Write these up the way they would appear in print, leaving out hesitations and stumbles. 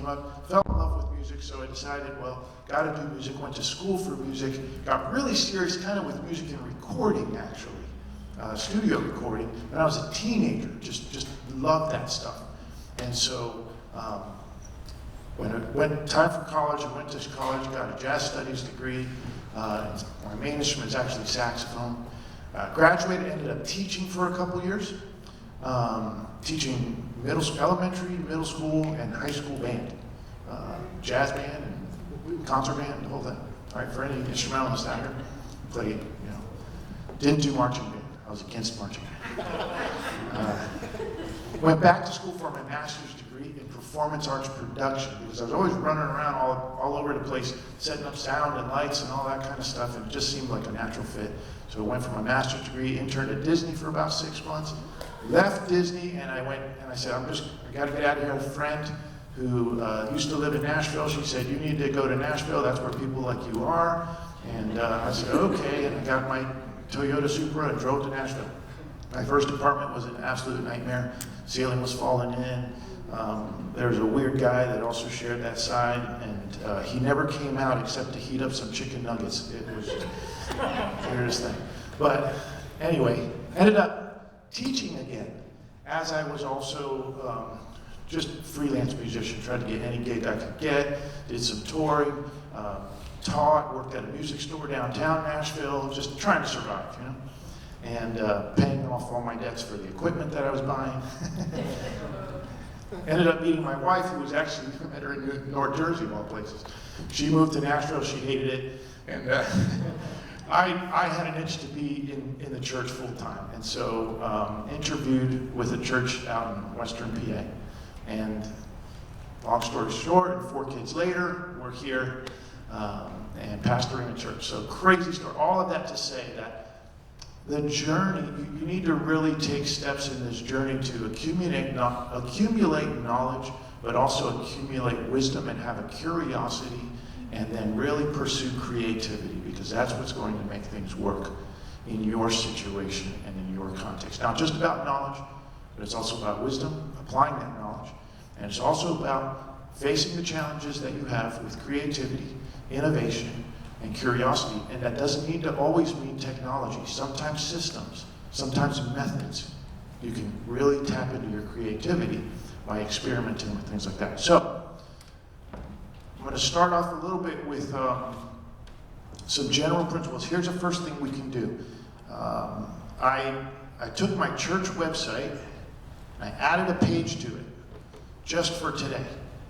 came up, fell in love with music, so I decided, well, got to do music, went to school for music, got really serious kind of with music and recording, actually, studio recording, when I was a teenager, just loved that stuff. And so when time for college, I went to college, got a jazz studies degree. My main instrument is actually saxophone. Graduated, ended up teaching for a couple years, teaching elementary, middle school, and high school band, jazz band, and concert band, the whole thing. All right, for any instrumentalist out here, played, didn't do marching band. I was against marching band. Went back to school for my master's degree in performance arts production because I was always running around all over the place, setting up sound and lights and all that kind of stuff, and it just seemed like a natural fit. So I went for my master's degree, interned at Disney for about 6 months, left Disney, and I said, I got to get out of here. I had a friend who used to live in Nashville. She said, you need to go to Nashville, that's where people like you are. And I said, okay, and I got my Toyota Supra and drove to Nashville. My first apartment was an absolute nightmare. Ceiling was falling in. There was a weird guy that also shared that side, and he never came out except to heat up some chicken nuggets. It was just the weirdest thing. But anyway, ended up teaching again, as I was also just freelance musician, tried to get any gig I could get, did some touring, taught, worked at a music store downtown Nashville, just trying to survive, and paying off all my debts for the equipment that I was buying. Ended up meeting my wife, who was actually, I met her in North Jersey, of all places. She moved to Nashville, she hated it, and I had an itch to be in the church full time, and so interviewed with a church out in Western PA. And long story short, 4 kids later, we're here and pastoring a church. So crazy story. All of that to say that the journey, you need to really take steps in this journey to accumulate knowledge, but also accumulate wisdom and have a curiosity, and then really pursue creativity, because that's what's going to make things work in your situation and in your context. Not just about knowledge, but it's also about wisdom, applying that knowledge, and it's also about facing the challenges that you have with creativity, innovation, and curiosity. And that doesn't need to always mean technology. Sometimes systems, sometimes methods. You can really tap into your creativity by experimenting with things like that. So, I'm going to start off a little bit with some general principles. Here's the first thing we can do. I took my church website, I added a page to it, just for today,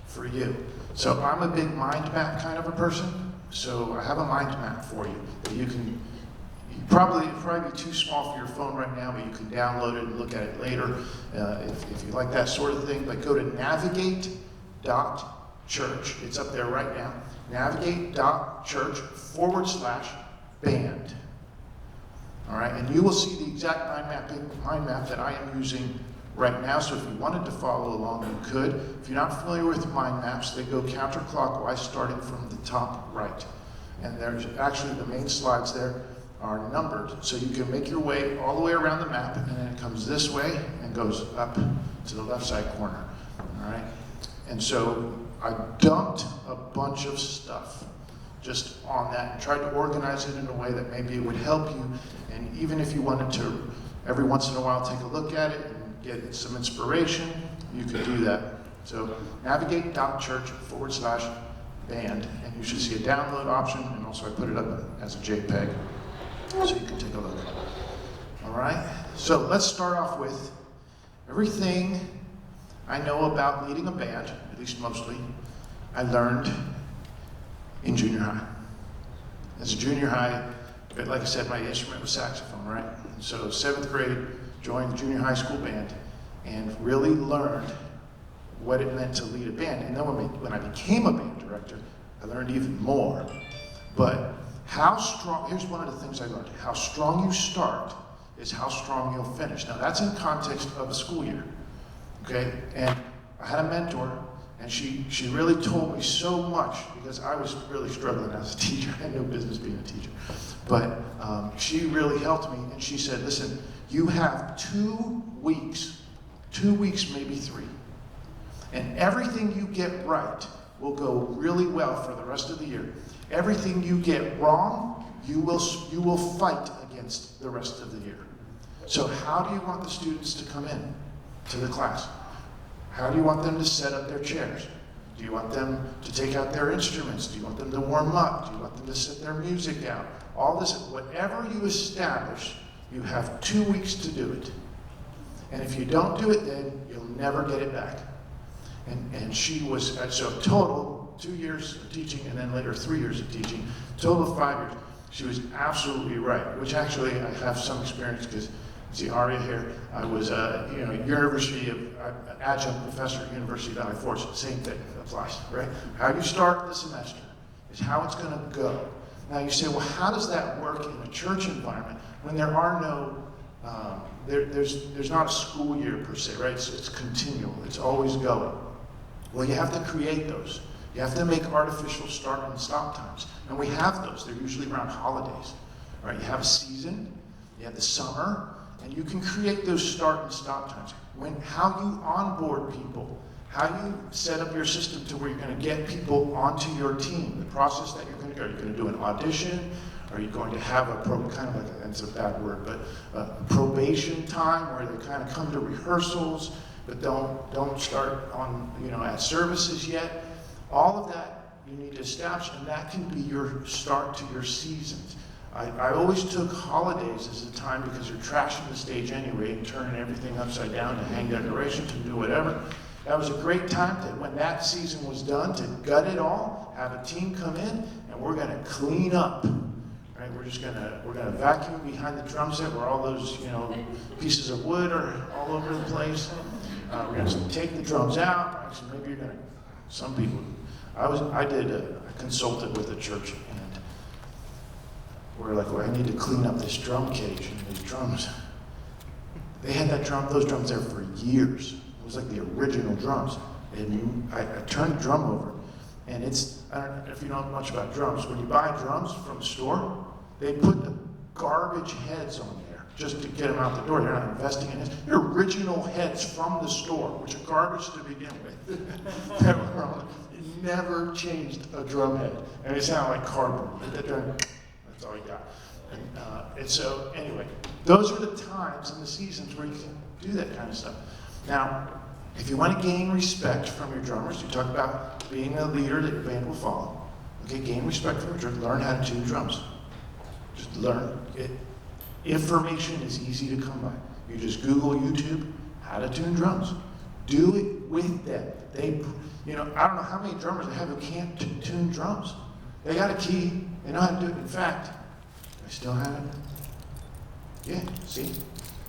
for you. So I'm a big mind map kind of a person, so I have a mind map for you that you can, probably be too small for your phone right now, but you can download it and look at it later if you like that sort of thing. But go to navigate.church, it's up there right now, navigate.church/band. All right, and you will see the exact mind map that I am using right now, so if you wanted to follow along, you could. If you're not familiar with mind maps, they go counterclockwise starting from the top right. And there's actually the main slides there are numbered, so you can make your way all the way around the map, and then it comes this way and goes up to the left side corner. All right, and so I dumped a bunch of stuff just on that and tried to organize it in a way that maybe it would help you. And even if you wanted to every once in a while take a look at it and get some inspiration, you could do that. So navigate.church/band, and you should see a download option, and also I put it up as a JPEG so you can take a look. All right, so let's start off with everything I know about leading a band, at least mostly, I learned in junior high. As a junior high, like I said, my instrument was saxophone, right? So 7th grade, joined the junior high school band and really learned what it meant to lead a band. And then when I became a band director, I learned even more. But how strong, here's one of the things I learned. How strong you start is how strong you'll finish. Now that's in context of a school year, okay? And I had a mentor, and she really told me so much, because I was really struggling as a teacher. I had no business being a teacher. But she really helped me, and she said, listen, you have 2 weeks, maybe 3. And everything you get right will go really well for the rest of the year. Everything you get wrong, you will fight against the rest of the year. So how do you want the students to come in to the class? How do you want them to set up their chairs? Do you want them to take out their instruments? Do you want them to warm up? Do you want them to set their music out? All this, whatever you establish, you have 2 weeks to do it. And if you don't do it then, you'll never get it back. And she was, so total, 2 years of teaching and then later 3 years of teaching, total of 5 years. She was absolutely right, which actually I have some experience because, see Aria here, I was University of adjunct professor at University of Valley Forge, same thing applies, right? How you start the semester is how it's going to go. Now you say, well, how does that work in a church environment when there are no, there's not a school year per se, right? It's continual, it's always going. Well, you have to create those. You have to make artificial start and stop times. And we have those. They're usually around holidays, right? You have a season, you have the summer, and you can create those start and stop times. How you onboard people, how you set up your system to where you're going to get people onto your team, the process that you're going to go. Are you going to do an audition? Are you going to have kind of like, it's a bad word, but a probation time where they kind of come to rehearsals, but don't start on, at services yet? All of that you need to establish, and that can be your start to your seasons. I always took holidays as a time because you're trashing the stage anyway and turning everything upside down to hang decorations and do whatever. That was a great time to, when that season was done, to gut it all, have a team come in, and we're going to clean up. Right? We're gonna vacuum behind the drum set where all those pieces of wood are all over the place. We're going to take the drums out. Actually, maybe you're going to. Some people. I consulted with a church, and we're like, well, I need to clean up this drum cage and these drums. They had those drums there for years. It was like the original drums. And I turned the drum over, and I don't know if you know much about drums. When you buy drums from the store, they put the garbage heads on there just to get them out the door. They're not investing in it. They're original heads from the store, which are garbage to begin with. It never changed a drum head. And they sound like cardboard. That's all you got. And so, anyway, those are the times and the seasons where you can do that kind of stuff. Now, if you want to gain respect from your drummers, you talk about being a leader that your band will follow. Okay, gain respect from your drummers. Learn how to tune drums. Just learn it. Information is easy to come by. You just Google YouTube how to tune drums. Do it with them. I don't know how many drummers I have who can't tune drums. They got a key. They know how to do it. In fact, I still have it. Yeah, see?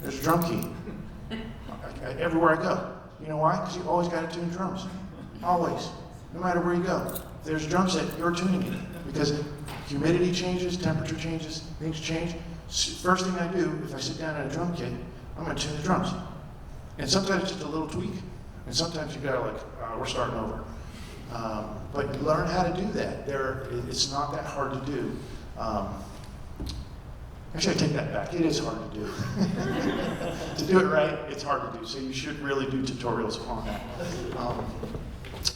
There's a drum key. Everywhere I go. You know why? Because you always got to tune drums. Always. No matter where you go. If there's a drum set, you're tuning it. Because humidity changes, temperature changes, things change. First thing I do, if I sit down at a drum kit, I'm going to tune the drums. And sometimes it's just a little tweak. And sometimes you got to we're starting over. But learn how to do that. It's not that hard to do. Actually, I take that back. It is hard to do. To do it right, it's hard to do. So you should really do tutorials on that.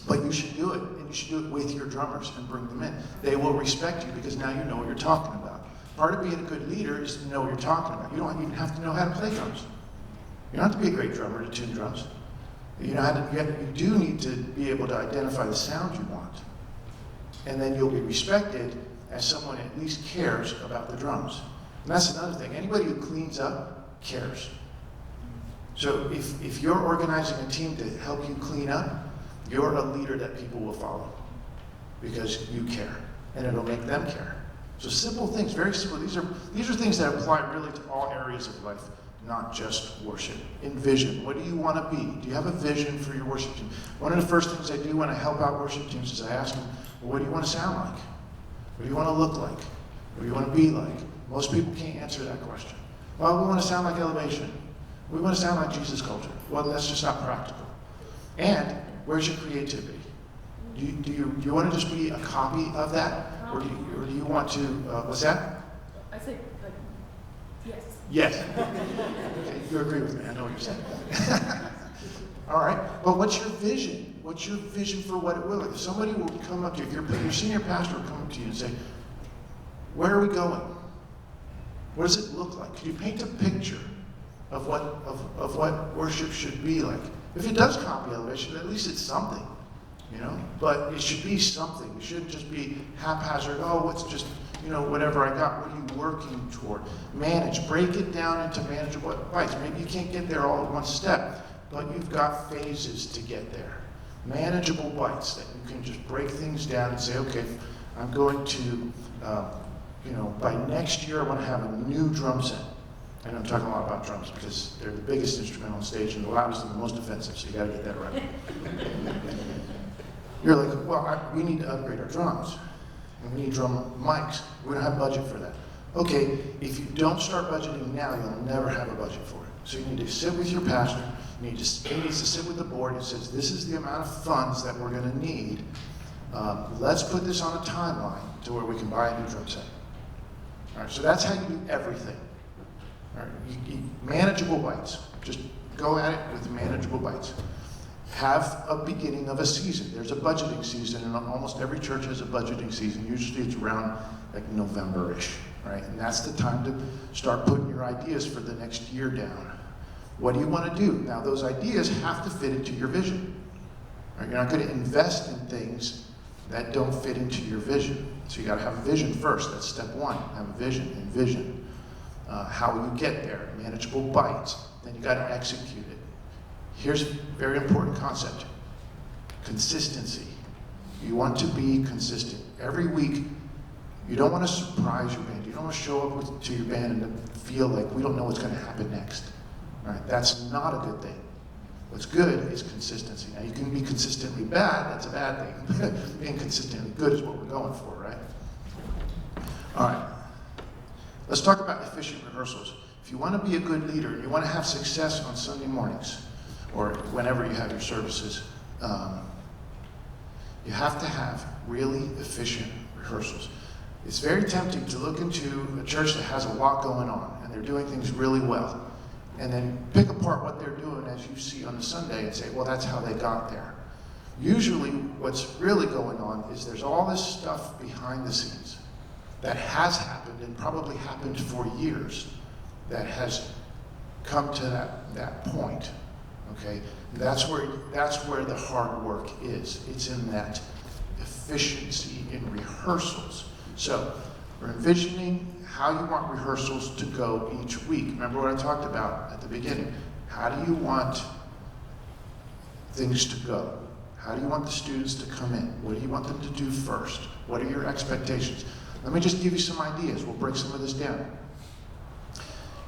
But you should do it, and you should do it with your drummers and bring them in. They will respect you because now you know what you're talking about. Part of being a good leader is to know what you're talking about. You don't even have to know how to play drums. You don't have to be a great drummer to tune drums. You do need to be able to identify the sound you want. And then you'll be respected as someone who at least cares about the drums. And that's another thing. Anybody who cleans up cares. So if you're organizing a team to help you clean up, you're a leader that people will follow because you care, and it'll make them care. So simple things, very simple. These are things that apply really to all areas of life, not just worship. Envision. What do you want to be? Do you have a vision for your worship team? One of the first things I do when I help out worship teams is I ask them, well, what do you want to sound like? What do you want to look like? What do you want to be like? Most people can't answer that question. Well, we want to sound like Elevation. We want to sound like Jesus Culture. Well, that's just not practical. And where's your creativity? Do you want to just be a copy of that? Or do you want to, what's that? I say, yes. Yes. Okay, you agree with me. I know what you're saying. All right, but what's your vision? What's your vision for what it will? If somebody will come up to you, if your senior pastor will come up to you and say, where are we going? What does it look like? Can you paint a picture of what worship should be like? If it does copy elevation, at least it's something, you know? But it should be something. It shouldn't just be haphazard, oh, it's just, you know, whatever I got. What are you working toward? Manage. Break it down into manageable bites. Maybe you can't get there all at one step, but you've got phases to get there. Manageable bites that you can just break things down and say, okay, I'm going to, you know, by next year I want to have a new drum set. I know I'm talking a lot about drums because they're the biggest instrument on stage and the loudest and the most offensive, so you got to get that right. You're like, well, we need to upgrade our drums, and we need drum mics. We don't have budget for that. Okay, if you don't start budgeting now, you'll never have a budget for it. So you need to sit with your pastor. He needs to sit with the board and says, this is the amount of funds that we're going to need. Let's put this on a timeline to where we can buy a new drum set. All right, so that's how you do everything. All right, manageable bites. Just go at it with manageable bites. Have a beginning of a season. There's a budgeting season, and almost every church has a budgeting season. Usually it's around like November-ish, right? And that's the time to start putting your ideas for the next year down. What do you want to do? Now, those ideas have to fit into your vision. Right? You're not going to invest in things that don't fit into your vision. So you got to have a vision first. That's step one. Have a vision, envision. How will you get there? Manageable bites. Then you got to execute it. Here's a very important concept. Consistency. You want to be consistent. Every week, you don't want to surprise your band. You don't want to show up to your band and feel like we don't know what's going to happen next. All right? That's not a good thing. What's good is consistency. Now, you can be consistently bad. That's a bad thing. Being consistently good is what we're going for, right? All right. Let's talk about efficient rehearsals. If you want to be a good leader, you want to have success on Sunday mornings, or whenever you have your services, you have to have really efficient rehearsals. It's very tempting to look into a church that has a lot going on, and they're doing things really well, and then pick apart what they're doing as you see on the Sunday and say, well, that's how they got there. Usually what's really going on is there's all this stuff behind the scenes that has happened and probably happened for years that has come to that point. Okay, that's where the hard work is. It's in that efficiency in rehearsals. So we're envisioning how you want rehearsals to go each week. Remember what I talked about at the beginning. How do you want things to go? How do you want the students to come in? What do you want them to do first? What are your expectations? Let me just give you some ideas. We'll break some of this down.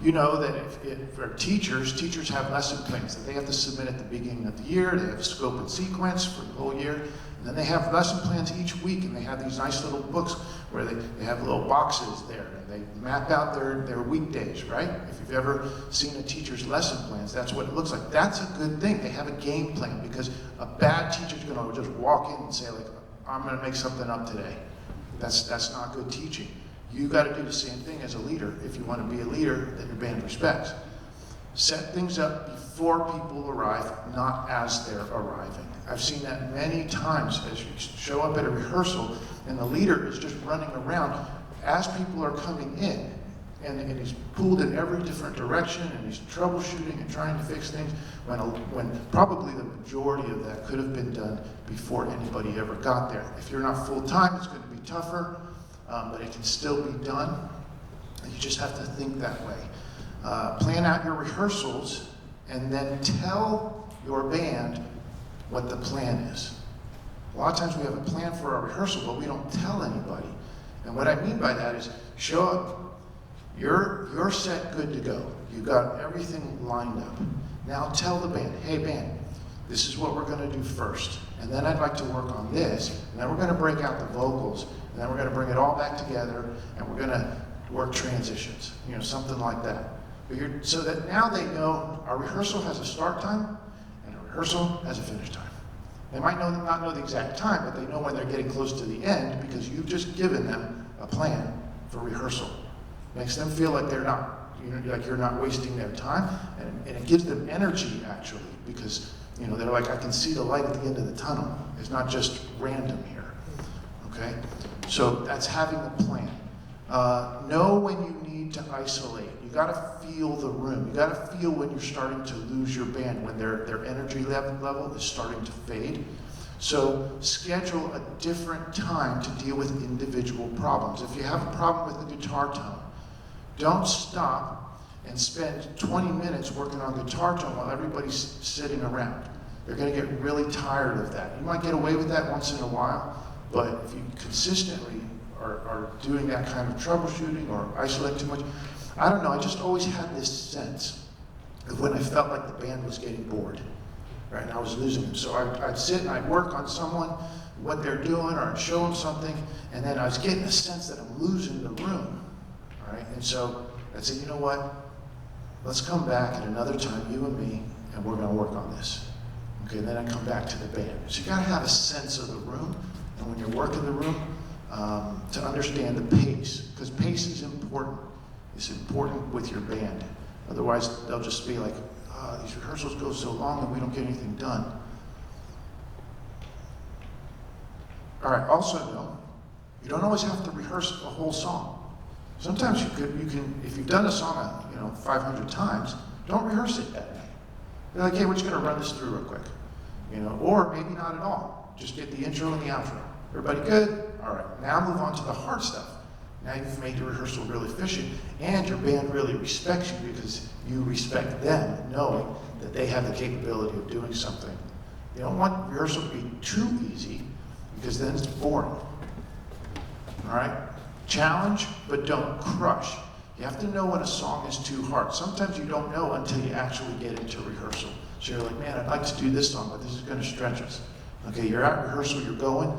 You know that for teachers have lesson plans that they have to submit at the beginning of the year. They have a scope and sequence for the whole year. And then they have lesson plans each week, and they have these nice little books where they have little boxes there, and they map out their weekdays, right? If you've ever seen a teacher's lesson plans, that's what it looks like. That's a good thing. They have a game plan, because a bad teacher's going to just walk in and say, like, I'm going to make something up today. That's not good teaching. You got to do the same thing as a leader if you want to be a leader that your band respects. Set things up before people arrive, not as they're arriving. I've seen that many times as you show up at a rehearsal and the leader is just running around as people are coming in, and he's pulled in every different direction, and he's troubleshooting and trying to fix things when probably the majority of that could have been done before anybody ever got there. If you're not full-time, it's going to be tougher. But it can still be done. You just have to think that way. Plan out your rehearsals and then tell your band what the plan is. A lot of times we have a plan for our rehearsal, but we don't tell anybody. And what I mean by that is, show up. You're set, good to go. You got everything lined up. Now tell the band, hey band, this is what we're going to do first. And then I'd like to work on this. And then we're going to break out the vocals. And then we're going to bring it all back together, and we're going to work transitions, something like that. So that now they know our rehearsal has a start time, and our rehearsal has a finish time. They might not know the exact time, but they know when they're getting close to the end, because you've just given them a plan for rehearsal. Makes them feel like they're not, like you're not wasting their time, and it gives them energy, actually, because they're like, I can see the light at the end of the tunnel. It's not just random here, okay? So that's having a plan. Know when you need to isolate. You gotta feel the room. You gotta feel when you're starting to lose your band, when their energy level is starting to fade. So schedule a different time to deal with individual problems. If you have a problem with the guitar tone, don't stop and spend 20 minutes working on guitar tone while everybody's sitting around. They're gonna get really tired of that. You might get away with that once in a while, but if you consistently are doing that kind of troubleshooting or isolate too much, I don't know, I just always had this sense of when I felt like the band was getting bored, right, and I was losing them. So I'd sit and I'd work on someone, what they're doing, or I'd show them something, and then I was getting a sense that I'm losing the room, all right? And so I'd say, you know what, let's come back at another time, you and me, and we're gonna work on this. Okay, and then I come back to the band. So you gotta have a sense of the room, and when you're working the room, to understand the pace, because pace is important. It's important with your band. Otherwise, they'll just be like, these rehearsals go so long and we don't get anything done. All right, also know, you don't always have to rehearse a whole song. Sometimes you can, if you've done a song, 500 times, don't rehearse it that night. You're like, hey, we're just gonna run this through real quick. Or maybe not at all. Just get the intro and the outro. Everybody good? All right, now move on to the hard stuff. Now you've made your rehearsal really efficient, and your band really respects you because you respect them, knowing that they have the capability of doing something. You don't want rehearsal to be too easy, because then it's boring. All right? Challenge, but don't crush. You have to know when a song is too hard. Sometimes you don't know until you actually get into rehearsal. So you're like, man, I'd like to do this song, but this is gonna stretch us. Okay, you're at rehearsal, you're going,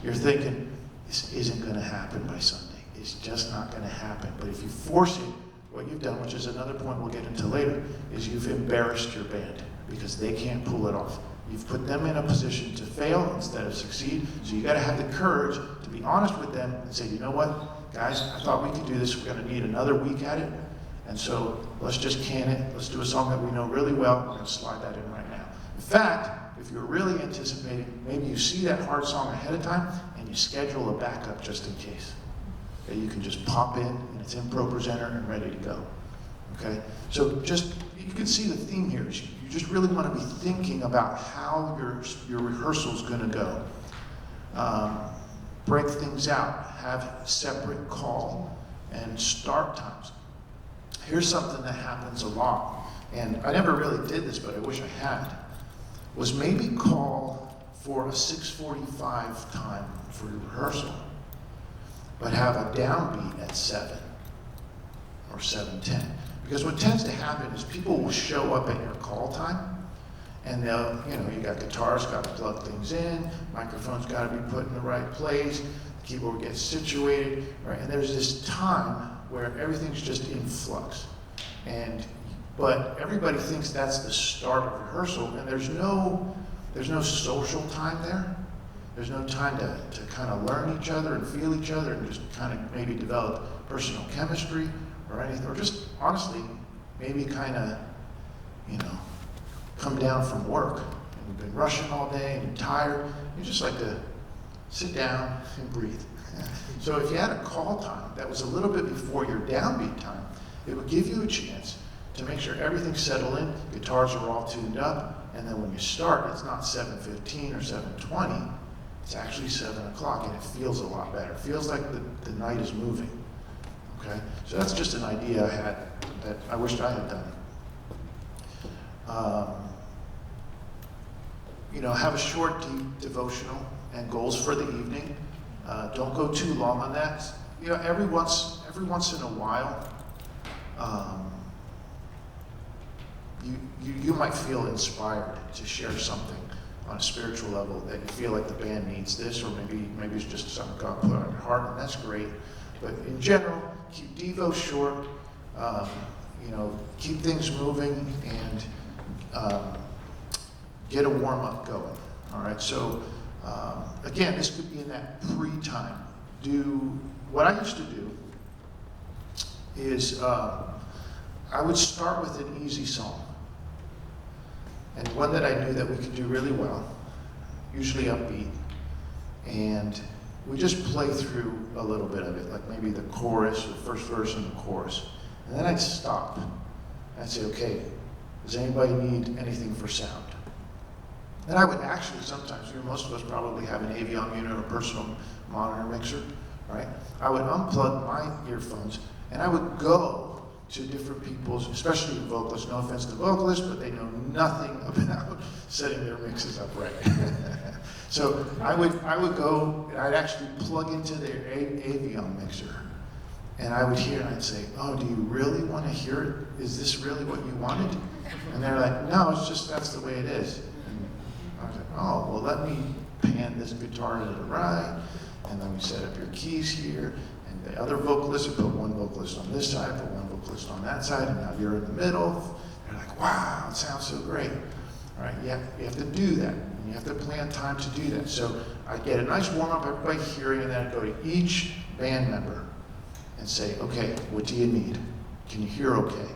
you're thinking, this isn't gonna happen by Sunday. It's just not gonna happen. But if you force it, what you've done, which is another point we'll get into later, is you've embarrassed your band because they can't pull it off. You've put them in a position to fail instead of succeed. So you gotta have the courage to be honest with them and say, you know what, guys, I thought we could do this. We're gonna need another week at it. And so let's just can it. Let's do a song that we know really well. We're gonna slide that in right now. In fact, if you're really anticipating, maybe you see that hard song ahead of time and you schedule a backup just in case. Okay, you can just pop in and it's in Pro Presenter and ready to go. Okay, so just, you can see the theme here. You just really want to be thinking about how your rehearsal's gonna go. Break things out, have separate call and start times. Here's something that happens a lot, and I never really did this, but I wish I had, was maybe call for a 6:45 time for your rehearsal, but have a downbeat at 7 or 7:10. Because what tends to happen is people will show up at your call time, and they'll, you got guitars, got to plug things in, microphones got to be put in the right place, the keyboard gets situated, right? And there's this time where everything's just in flux. But everybody thinks that's the start of rehearsal, and there's no social time there. There's no time to kind of learn each other and feel each other and just kind of maybe develop personal chemistry or anything, or just honestly, maybe kind of, come down from work and you've been rushing all day and you're tired. You just like to sit down and breathe. So if you had a call time that was a little bit before your downbeat time, it would give you a chance to make sure everything's settled in, guitars are all tuned up, and then when you start, it's not 7:15 or 7:20, it's actually 7 o'clock, and it feels a lot better. It feels like the night is moving, okay? So that's just an idea I had that I wished I had done. Have a short, deep devotional and goals for the evening. Don't go too long on that. Every once in a while, you might feel inspired to share something on a spiritual level that you feel like the band needs this, or maybe it's just something God put on your heart, and that's great. But in general, keep Devo short, keep things moving, and get a warm-up going. All right, so again, this could be in that pre-time. What I used to do is I would start with an easy song. and one that I knew that we could do really well, usually upbeat, and we just play through a little bit of it, like maybe the chorus, the first verse and the chorus. And then I'd stop. I'd say, okay, does anybody need anything for sound? And I would actually sometimes, most of us probably have an Avion unit or personal monitor mixer, right? I would unplug my earphones and I would go to different people's, especially the vocalists, no offense to vocalists, but they know nothing about setting their mixes up right. So I would go and I'd actually plug into their Avion mixer, and I would hear and I'd say, oh, do you really want to hear it? Is this really what you wanted? And they're like, no, it's just that's the way it is. And I was like, oh, well, let me pan this guitar to the right, and then we set up your keys here, and the other vocalist would put one vocalist on this side, put one vocalist on that side, and now you're in the middle. They're like, wow, it sounds so great. All right, you have to do that. And you have to plan time to do that. So I get a nice warm-up, everybody hearing, and then I go to each band member and say, okay, what do you need? Can you hear okay?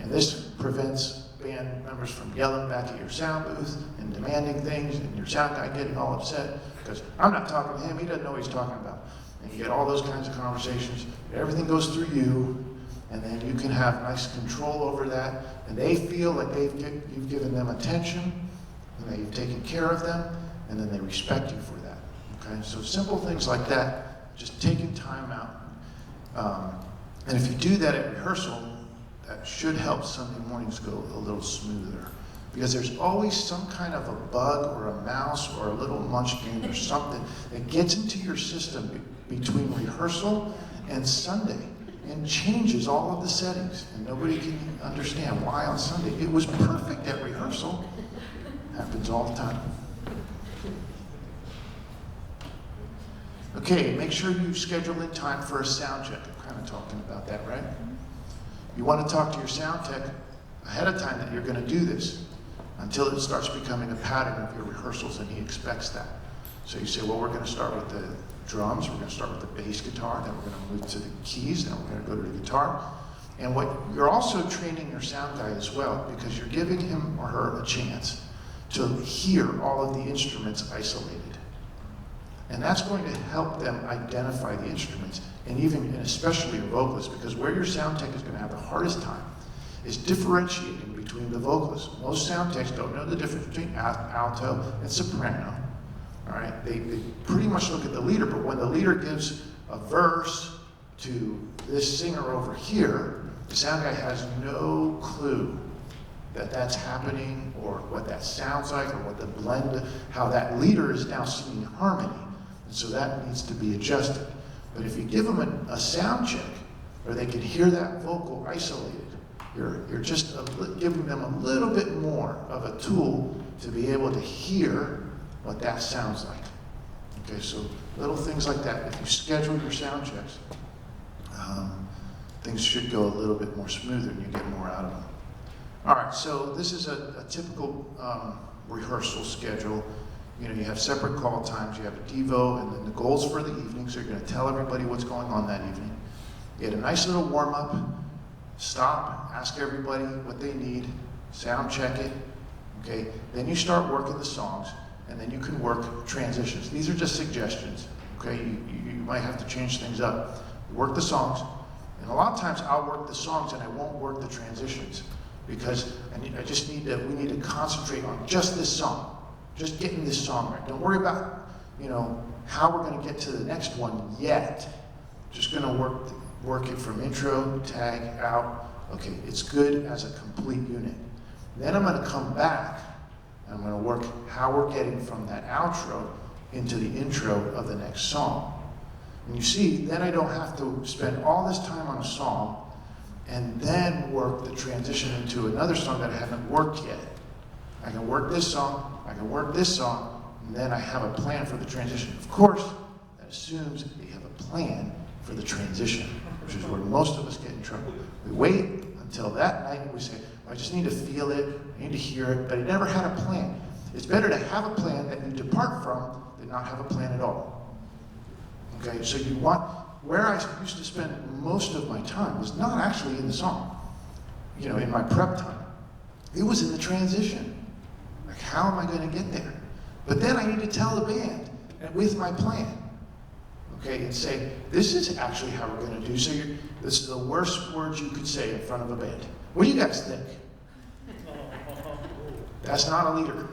And this prevents band members from yelling back at your sound booth and demanding things, and your sound guy getting all upset, because I'm not talking to him, he doesn't know what he's talking about. And you get all those kinds of conversations. Everything goes through you, and then you can have nice control over that, and they feel like you've given them attention, and that you've taken care of them, and then they respect you for that. Okay, so simple things like that, just taking time out. And if you do that at rehearsal, that should help Sunday mornings go a little smoother. Because there's always some kind of a bug or a mouse or a little munchkin or something that gets into your system between rehearsal and Sunday and changes all of the settings. And nobody can understand why on Sunday. It was perfect at rehearsal. Happens all the time. Okay, make sure you schedule in time for a sound check. I'm kind of talking about that, right? You want to talk to your sound tech ahead of time that you're going to do this until it starts becoming a pattern of your rehearsals, and he expects that. So you say, well, we're going to start with the drums, we're going to start with the bass guitar, then we're going to move to the keys, then we're going to go to the guitar. And what you're also training your sound guy as well, because you're giving him or her a chance to hear all of the instruments isolated. And that's going to help them identify the instruments, and especially your vocalist, because where your sound tech is going to have the hardest time is differentiating between the vocalists. Most sound techs don't know the difference between alto and soprano. All right, they pretty much look at the leader, but when the leader gives a verse to this singer over here, the sound guy has no clue that that's happening, or what that sounds like, or what the blend, how that leader is now singing harmony. And so that needs to be adjusted. But if you give them a sound check, where they can hear that vocal isolated, you're just giving them a little bit more of a tool to be able to hear what that sounds like. Okay, so little things like that. If you schedule your sound checks, things should go a little bit more smoother and you get more out of them. All right, so this is a typical rehearsal schedule. You know, you have separate call times, you have a Devo, and then the goals for the evening, so you're going to tell everybody what's going on that evening. You get a nice little warm-up, stop, ask everybody what they need, sound check it, okay? Then you start working the songs, and then you can work transitions. These are just suggestions, okay? You might have to change things up. Work the songs, and a lot of times I'll work the songs and I won't work the transitions, because we need to concentrate on just this song. Just getting this song right. Don't worry about, how we're going to get to the next one yet. Just going to work it from intro, tag, out. Okay, it's good as a complete unit. Then I'm going to come back and I'm going to work how we're getting from that outro into the intro of the next song. And you see, then I don't have to spend all this time on a song and then work the transition into another song that I haven't worked yet. I can work this song, I can work this song, and then I have a plan for the transition. Of course, that assumes that you have a plan for the transition, which is where most of us get in trouble. We wait until that night and we say, I just need to feel it, I need to hear it, but I never had a plan. It's better to have a plan that you depart from than not have a plan at all. Okay, so where I used to spend most of my time was not actually in the song, in my prep time. It was in the transition. Like, how am I going to get there? But then I need to tell the band, and with my plan, okay, and say, this is actually how we're going to do. So this is the worst words you could say in front of a band. What do you guys think? That's not a leader.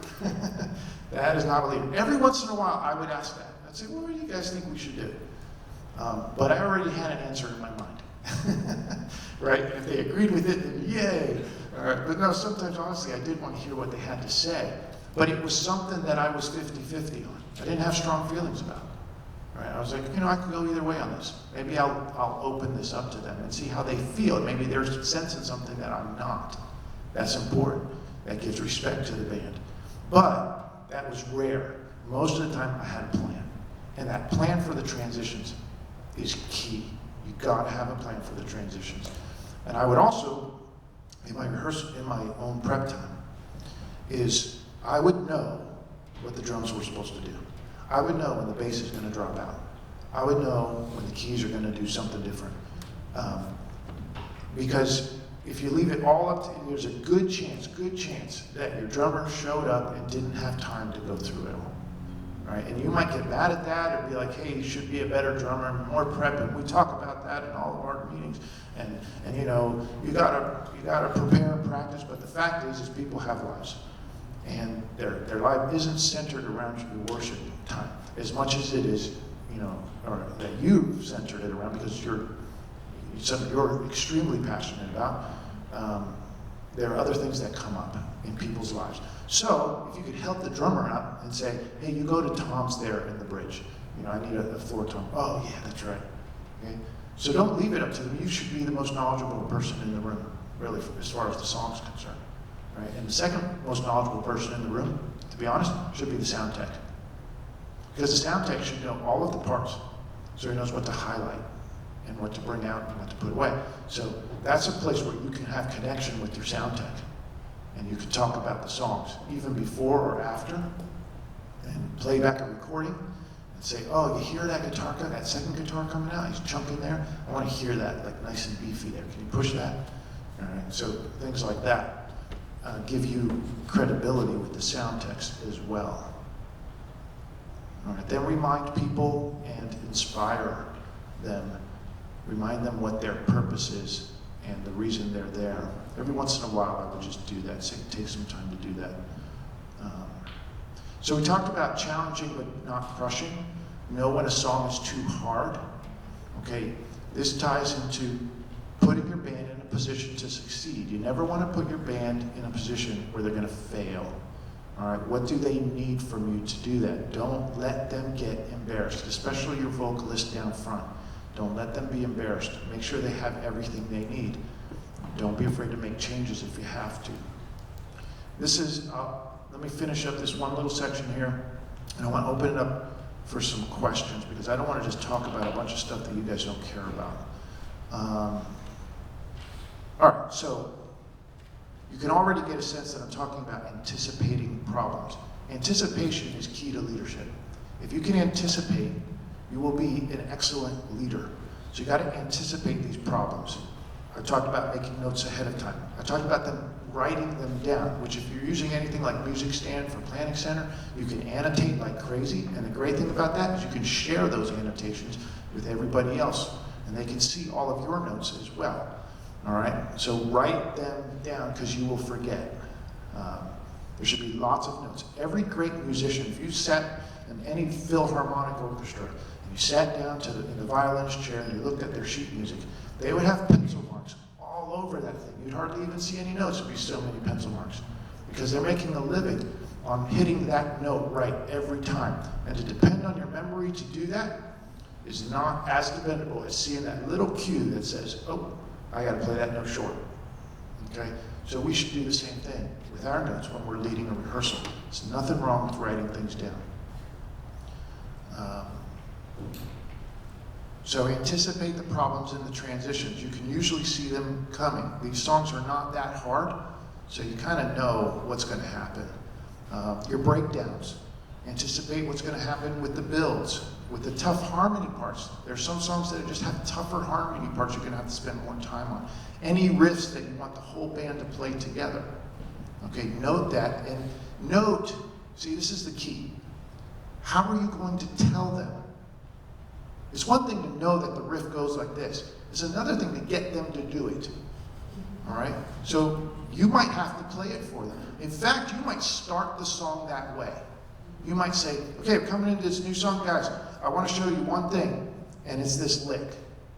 That is not a leader. Every once in a while, I would ask that. I'd say, well, what do you guys think we should do? But I already had an answer in my mind. Right? If they agreed with it, then yay. But no, sometimes, honestly, I did want to hear what they had to say. But it was something that I was 50-50 on. I didn't have strong feelings about. Right? I was like, I could go either way on this. Maybe I'll open this up to them and see how they feel. Maybe they're sensing something that I'm not. That's important. That gives respect to the band. But that was rare. Most of the time, I had a plan. And that plan for the transitions is key. You gotta have a plan for the transitions. And I would also, in my rehearsal, in my own prep time, is I would know what the drums were supposed to do. I would know when the bass is gonna drop out. I would know when the keys are gonna do something different. Because if you leave it all up to, there's a good chance that your drummer showed up and didn't have time to go through it all. Right? And you might get mad at that or be like, hey, you should be a better drummer, more prep, and we talk about that in all of our meetings. And you gotta prepare and practice, but the fact is people have lives. And their life isn't centered around your worship time as much as it is, or that you've centered it around because something you're extremely passionate about. There are other things that come up in people's lives. So if you could help the drummer out and say, hey, you go to Tom's there in the bridge. I need a floor tom. Oh yeah, that's right. Okay? So don't leave it up to them. You should be the most knowledgeable person in the room, really, as far as the song's concerned. Right? And the second most knowledgeable person in the room, to be honest, should be the sound tech. Because the sound tech should know all of the parts, so he knows what to highlight and what to bring out and what to put away. So that's a place where you can have connection with your sound tech. And you can talk about the songs, even before or after, and play back a recording and say, oh, you hear that guitar cut, that second guitar coming out? He's chunking there. I want to hear that, like nice and beefy there. Can you push that? All right, so things like that give you credibility with the sound text as well. All right, then remind people and inspire them. Remind them what their purpose is and the reason they're there. Every once in a while, I would just do that, take some time to do that. So we talked about challenging but not crushing. Know when a song is too hard. Okay, this ties into putting your band in a position to succeed. You never want to put your band in a position where they're going to fail. All right, what do they need from you to do that? Don't let them get embarrassed, especially your vocalist down front. Don't let them be embarrassed. Make sure they have everything they need. Don't be afraid to make changes if you have to. This is, let me finish up this one little section here, and I want to open it up for some questions, because I don't want to just talk about a bunch of stuff that you guys don't care about. All right, so you can already get a sense that I'm talking about anticipating problems. Anticipation is key to leadership. If you can anticipate, you will be an excellent leader. So you got to anticipate these problems. I talked about making notes ahead of time. I talked about them writing them down, which if you're using anything like Music Stand for Planning Center, you can annotate like crazy. And the great thing about that is you can share those annotations with everybody else, and they can see all of your notes as well. All right? So write them down, because you will forget. There should be lots of notes. Every great musician, if you sat in any Philharmonic orchestra, and you sat down in the violinist chair and you looked at their sheet music, they would have pencil marks all over that thing. You'd hardly even see any notes. There'd be so many pencil marks, because they're making a living on hitting that note right every time. And to depend on your memory to do that is not as dependable as seeing that little cue that says, oh, I got to play that note short. Okay? So we should do the same thing with our notes when we're leading a rehearsal. There's nothing wrong with writing things down. So anticipate the problems in the transitions. You can usually see them coming. These songs are not that hard, so you kind of know what's going to happen. Your breakdowns. Anticipate what's going to happen with the builds, with the tough harmony parts. There's some songs that just have tougher harmony parts you're going to have to spend more time on. Any riffs that you want the whole band to play together. Okay, note that, Note, see, this is the key. How are you going to tell them? It's one thing to know that the riff goes like this. It's another thing to get them to do it. All right? So you might have to play it for them. In fact, you might start the song that way. You might say, okay, we're coming into this new song, guys. I want to show you one thing, and it's this lick,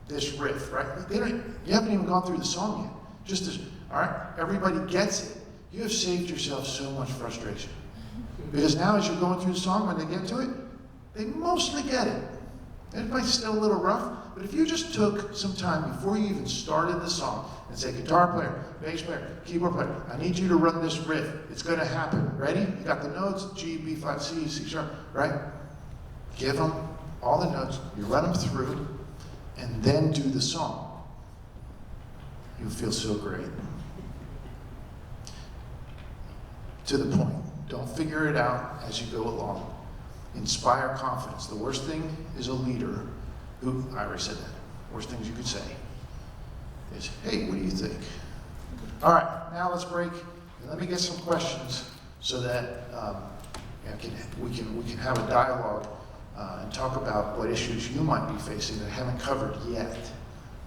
this riff, right? You haven't even gone through the song yet. Just this, all right? Everybody gets it. You have saved yourself so much frustration. Because now as you're going through the song, when they get to it, they mostly get it. Everybody's still a little rough, but if you just took some time before you even started the song and say, guitar player, bass player, keyboard player, I need you to run this riff. It's going to happen. Ready? You got the notes, G, B flat, C, C sharp, right? Give them all the notes, you run them through, and then do the song. You'll feel so great. To the point. Don't figure it out as you go along. Inspire confidence. The worst thing is a leader who, I already said that, worst things you could say is, hey, what do you think? All right, now let's break and let me get some questions so that we can have a dialogue and talk about what issues you might be facing that I haven't covered yet.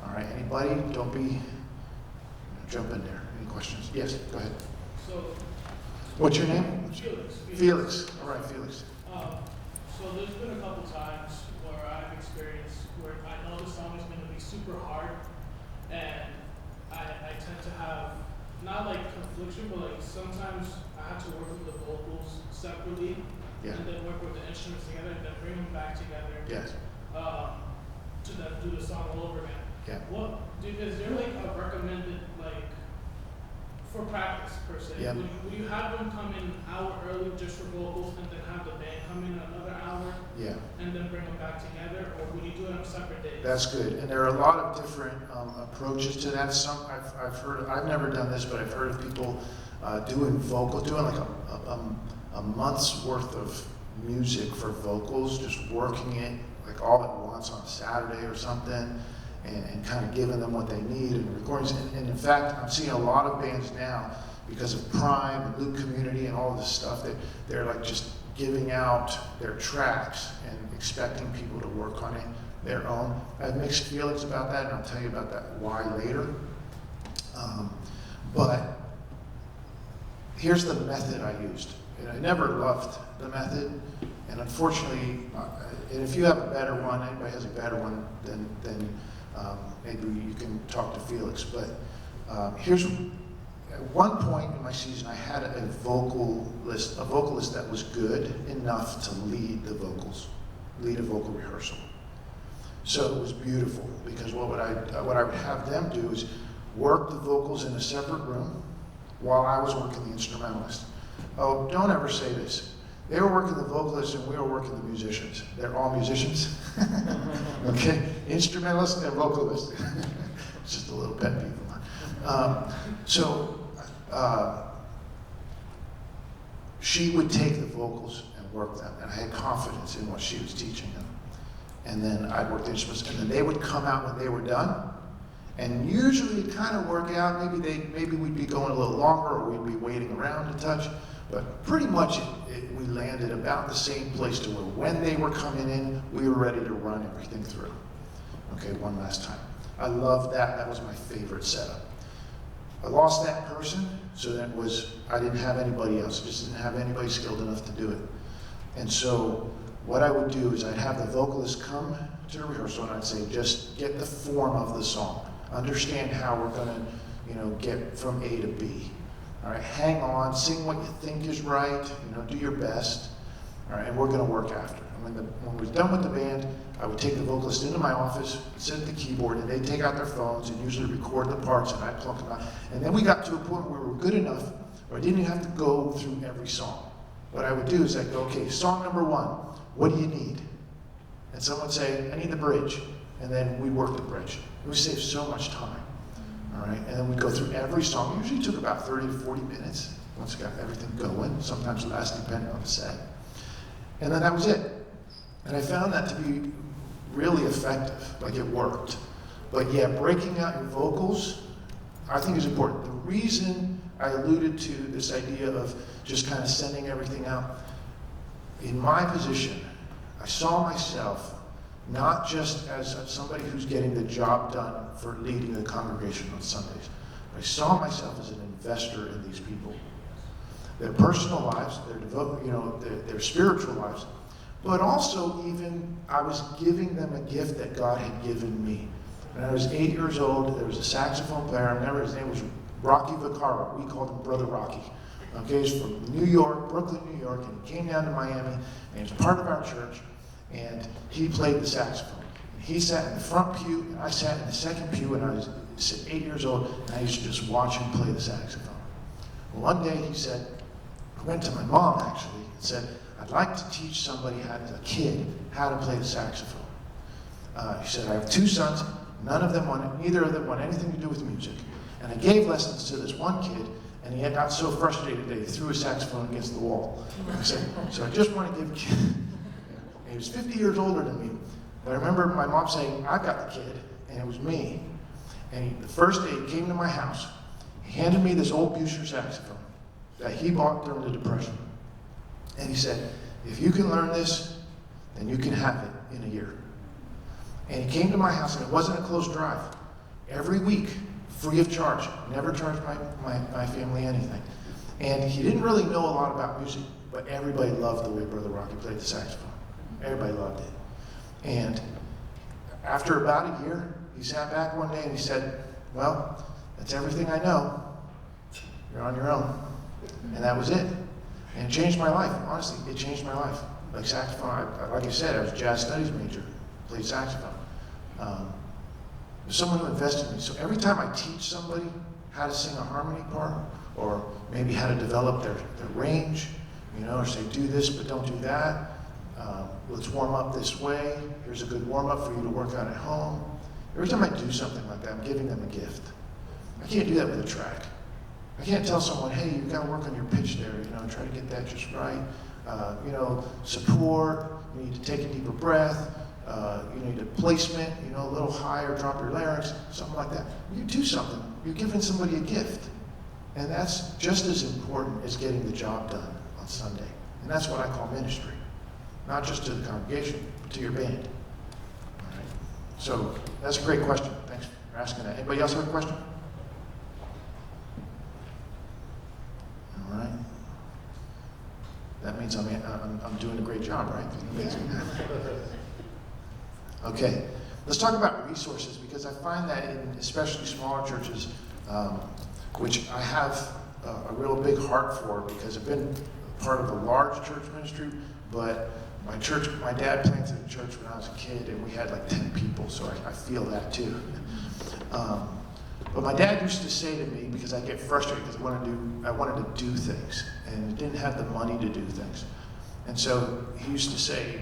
All right, anybody? Don't be, jump in there. Any questions? Yes, go ahead. So, what's your name? Felix. Felix. All right, Felix. So there's been a couple times where I've experienced where I know the song is going to be super hard, and I tend to have, not like confliction, but like sometimes I have to work with the vocals separately, Yeah. and then work with the instruments together, and then bring them back together. Yes. To then do the song all over again. Yeah. Is there like a recommended, like, for practice per se? Yeah. Would you have them come in an hour early just for vocals, and then have the band come in another hour, Yeah. and then bring them back together, or would you do it on separate days? That's good, and there are a lot of different approaches to that. Some I've heard. I've never done this, but I've heard of people doing like a month's worth of music for vocals, just working it like all at once on Saturday or something, and kind of giving them what they need and recordings. And in fact, I'm seeing a lot of bands now because of Prime and Loop Community and all this stuff that they're like just giving out their tracks and expecting people to work on it their own. I have mixed feelings about that, and I'll tell you about that why later. But here's the method I used. And I never loved the method, and unfortunately, and if you have a better one, anybody has a better one, then maybe you can talk to Felix. But here's, at one point in my season, I had a vocalist that was good enough to lead the vocals, lead a vocal rehearsal. So it was beautiful, because what I would have them do is work the vocals in a separate room while I was working the instrumentalist. Oh, don't ever say this. They were working the vocalists and we were working the musicians. They're all musicians. Okay? Instrumentalist and vocalist. It's just a little pet peeve of mine. She would take the vocals and work them, and I had confidence in what she was teaching them. And then I'd work the instruments, and then they would come out when they were done. And usually it kind of work out. Maybe we'd be going a little longer, or we'd be waiting around to touch. But pretty much we landed about the same place to where when they were coming in, we were ready to run everything through. Okay, one last time. I loved that. That was my favorite setup. I lost that person, so I didn't have anybody else. I just didn't have anybody skilled enough to do it. And so what I would do is I'd have the vocalist come to the rehearsal, and I'd say, just get the form of the song. Understand how we're going to, get from A to B. All right, hang on, sing what you think is right, do your best. All right, and we're going to work after. And when we're done with the band, I would take the vocalist into my office, sit at the keyboard, and they'd take out their phones and usually record the parts, and I'd plug them out. And then we got to a point where we were good enough where I didn't even have to go through every song. What I would do is I'd go, okay, song number 1, what do you need? And someone would say, I need the bridge. And then we'd work the bridge. It would save so much time. All right, and then we'd go through every song. It usually took about 30 to 40 minutes once we got everything going, sometimes less depending on the set. And then that was it. And I found that to be really effective, like it worked. But yeah, breaking out your vocals, I think is important. The reason I alluded to this idea of just kind of sending everything out. In my position, I saw myself not just as somebody who's getting the job done for leading the congregation on Sundays. I saw myself as an investor in these people. Their personal lives, their spiritual lives, but also even I was giving them a gift that God had given me. When I was 8 years old, there was a saxophone player. I remember his name was Rocky Vaccaro. We called him Brother Rocky. Okay, he's from New York, Brooklyn, New York, and he came down to Miami, and he was part of our church, and he played the saxophone. And he sat in the front pew, and I sat in the second pew, and I was 8 years old, and I used to just watch him play the saxophone. Well, one day he said, I went to my mom actually, and said, I'd like to teach somebody, a kid, how to play the saxophone. He said, I have 2 sons, neither of them want anything to do with music. And I gave lessons to this one kid, and he had got so frustrated that he threw his saxophone against the wall. I said, so I just want to give a kid. And he was 50 years older than me. But I remember my mom saying, I got the kid, and it was me. And the first day he came to my house, he handed me this old Buescher saxophone that he bought during the Depression. And he said, if you can learn this, then you can have it in a year. And he came to my house, and it wasn't a close drive. Every week, free of charge. Never charged my family anything. And he didn't really know a lot about music, but everybody loved the way Brother Rocky played the saxophone. Everybody loved it. And after about a year, he sat back one day and he said, well, that's everything I know. You're on your own. And that was it. And it changed my life. Honestly, it changed my life. Like saxophone, like I said, I was a jazz studies major, played saxophone. There's someone who invested in me. So every time I teach somebody how to sing a harmony part, or maybe how to develop their range, or say do this but don't do that. Let's warm up this way. Here's a good warm up for you to work out at home. Every time I do something like that, I'm giving them a gift. I can't do that with a track. I can't tell someone, hey, you've got to work on your pitch there, try to get that just right. Support, you need to take a deeper breath. You need a placement, a little higher, drop your larynx, something like that. You do something, you're giving somebody a gift. And that's just as important as getting the job done on Sunday. And that's what I call ministry. Not just to the congregation, but to your band. All right. So that's a great question. Thanks for asking that. Anybody else have a question? All right. That means I'm doing a great job, right? Amazing. Okay, let's talk about resources, because I find that in especially smaller churches, which I have a real big heart for, because I've been part of a large church ministry, but my dad planted a church when I was a kid, and we had like 10 people, so I feel that too. But my dad used to say to me, because I get frustrated because I wanted to do things, and didn't have the money to do things. And so he used to say,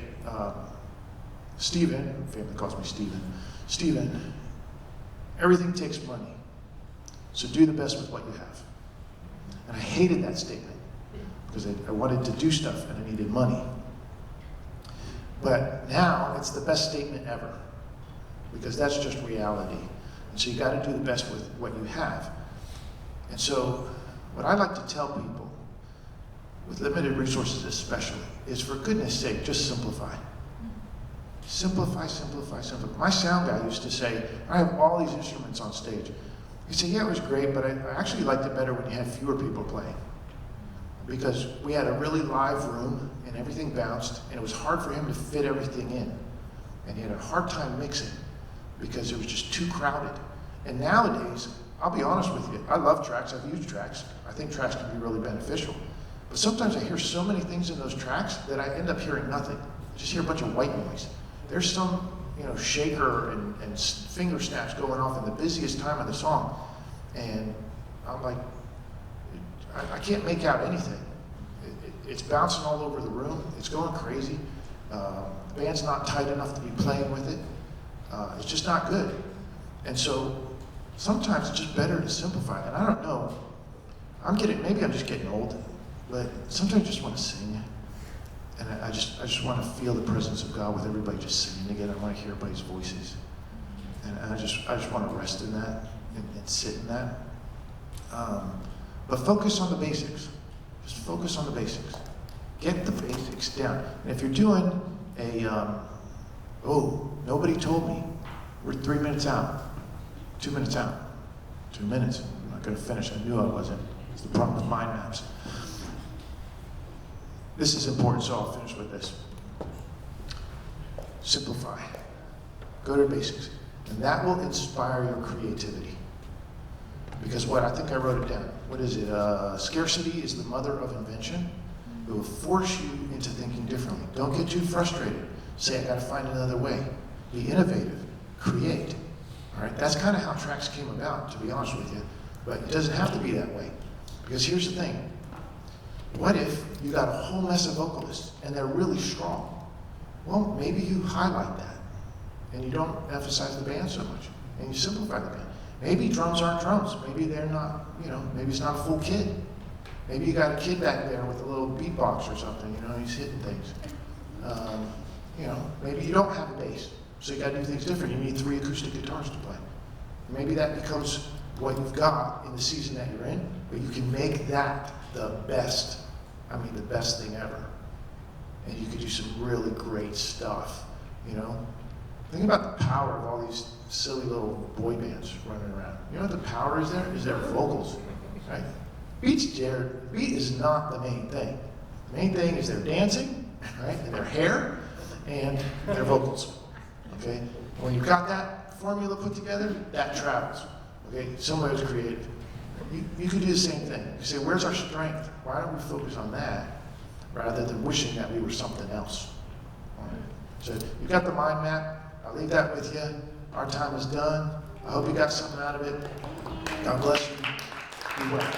Stephen, family calls me Stephen, everything takes money, so do the best with what you have. And I hated that statement, because I wanted to do stuff and I needed money. But now it's the best statement ever, because that's just reality. And so you got to do the best with what you have. And so what I like to tell people, with limited resources especially, is for goodness sake, just simplify. Simplify, simplify, simplify. My sound guy used to say, I have all these instruments on stage. He'd say, yeah, it was great, but I actually liked it better when you had fewer people playing. Because we had a really live room, and everything bounced, and it was hard for him to fit everything in. And he had a hard time mixing, because it was just too crowded. And nowadays, I'll be honest with you, I love tracks, I've used tracks. I think tracks can be really beneficial. But sometimes I hear so many things in those tracks that I end up hearing nothing. I just hear a bunch of white noise. There's some, shaker and finger snaps going off in the busiest time of the song. And I'm like, I can't make out anything. It's bouncing all over the room. It's going crazy. The band's not tight enough to be playing with it. It's just not good. And so sometimes it's just better to simplify. And I don't know, maybe I'm just getting old, but sometimes I just want to sing. And I just want to feel the presence of God with everybody just singing together. I want to hear everybody's voices. And I just want to rest in that and sit in that. But focus on the basics. Just focus on the basics. Get the basics down. And if you're doing nobody told me, we're 3 minutes out, 2 minutes out, 2 minutes. I'm not going to finish. I knew I wasn't. It's the problem with mind maps. This is important, so I'll finish with this. Simplify. Go to the basics. And that will inspire your creativity. Because I think I wrote it down. What is it? Scarcity is the mother of invention. It will force you into thinking differently. Don't get too frustrated. Say, I gotta find another way. Be innovative. Create. All right? That's kind of how tracks came about, to be honest with you. But it doesn't have to be that way. Because here's the thing. What if you got a whole mess of vocalists and they're really strong? Well, maybe you highlight that and you don't emphasize the band so much and you simplify the band. Maybe drums aren't drums. Maybe they're not, maybe it's not a full kid. Maybe you got a kid back there with a little beatbox or something, he's hitting things. Maybe you don't have a bass, so you got to do things different. You need 3 acoustic guitars to play. Maybe that becomes what you've got in the season that you're in, but you can make that the best thing ever. And you could do some really great stuff, Think about the power of all these silly little boy bands running around. You know what the power is there? Is their vocals, right? Beat is not the main thing. The main thing is their dancing, right? And their hair, and their vocals, okay? When you've got that formula put together, that travels, okay? Someone who's creative. You could do the same thing. You say, where's our strength? Why don't we focus on that rather than wishing that we were something else? All right? So you've got the mind map. I'll leave that with you. Our time is done. I hope you got something out of it. God bless you. Be well.